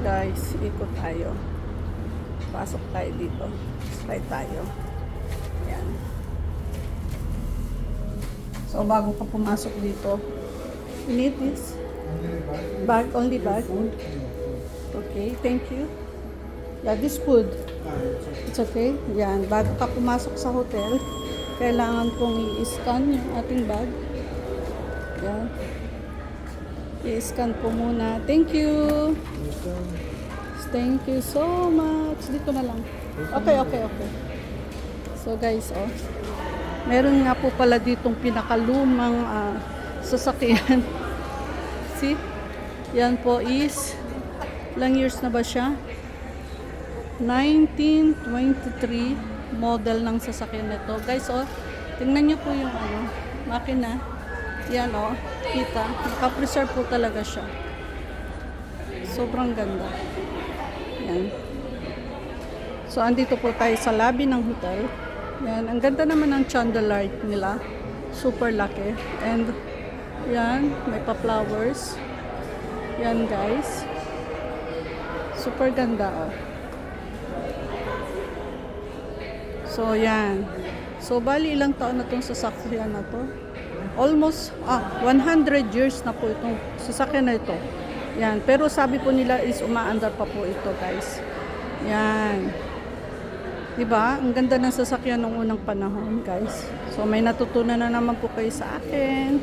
guys, ikot tayo. Pasok tayo dito. Slide tayo. Yan. So, bago ka pumasok dito, you need this. Bag, only bag. Okay, thank you. Yeah, this food. It's okay. Yan, bago ka pumasok sa hotel, kailangan kong i-scan yung ating bag. Yan. I-scan po muna. Thank you. Thank you so much. Dito na lang. Okay. So guys, meron nga po pala ditong pinakalumang sasakyan. See? Yan po is, ilang years na ba siya? 1923 model ng sasakyan nito. Guys, tingnan nyo po yung makina. Yan kita. Naka-preserve po talaga siya. Sobrang ganda. Yan. So, andito po tayo sa lobby ng hotel. Yan. Ang ganda naman ng chandelier nila. Super laki. And, yan. May pa-flowers. Yan, guys. Super ganda, So, yan. So, bali ilang taon na itong sasakyan na to? Almost 100 years na po itong sasakyan na ito. Yan, pero sabi po nila is umaandar pa po ito, guys. Yan. 'Di ba? Ang ganda ng sasakyan nung unang panahon, guys. So may natutunan na naman po kayo sa akin.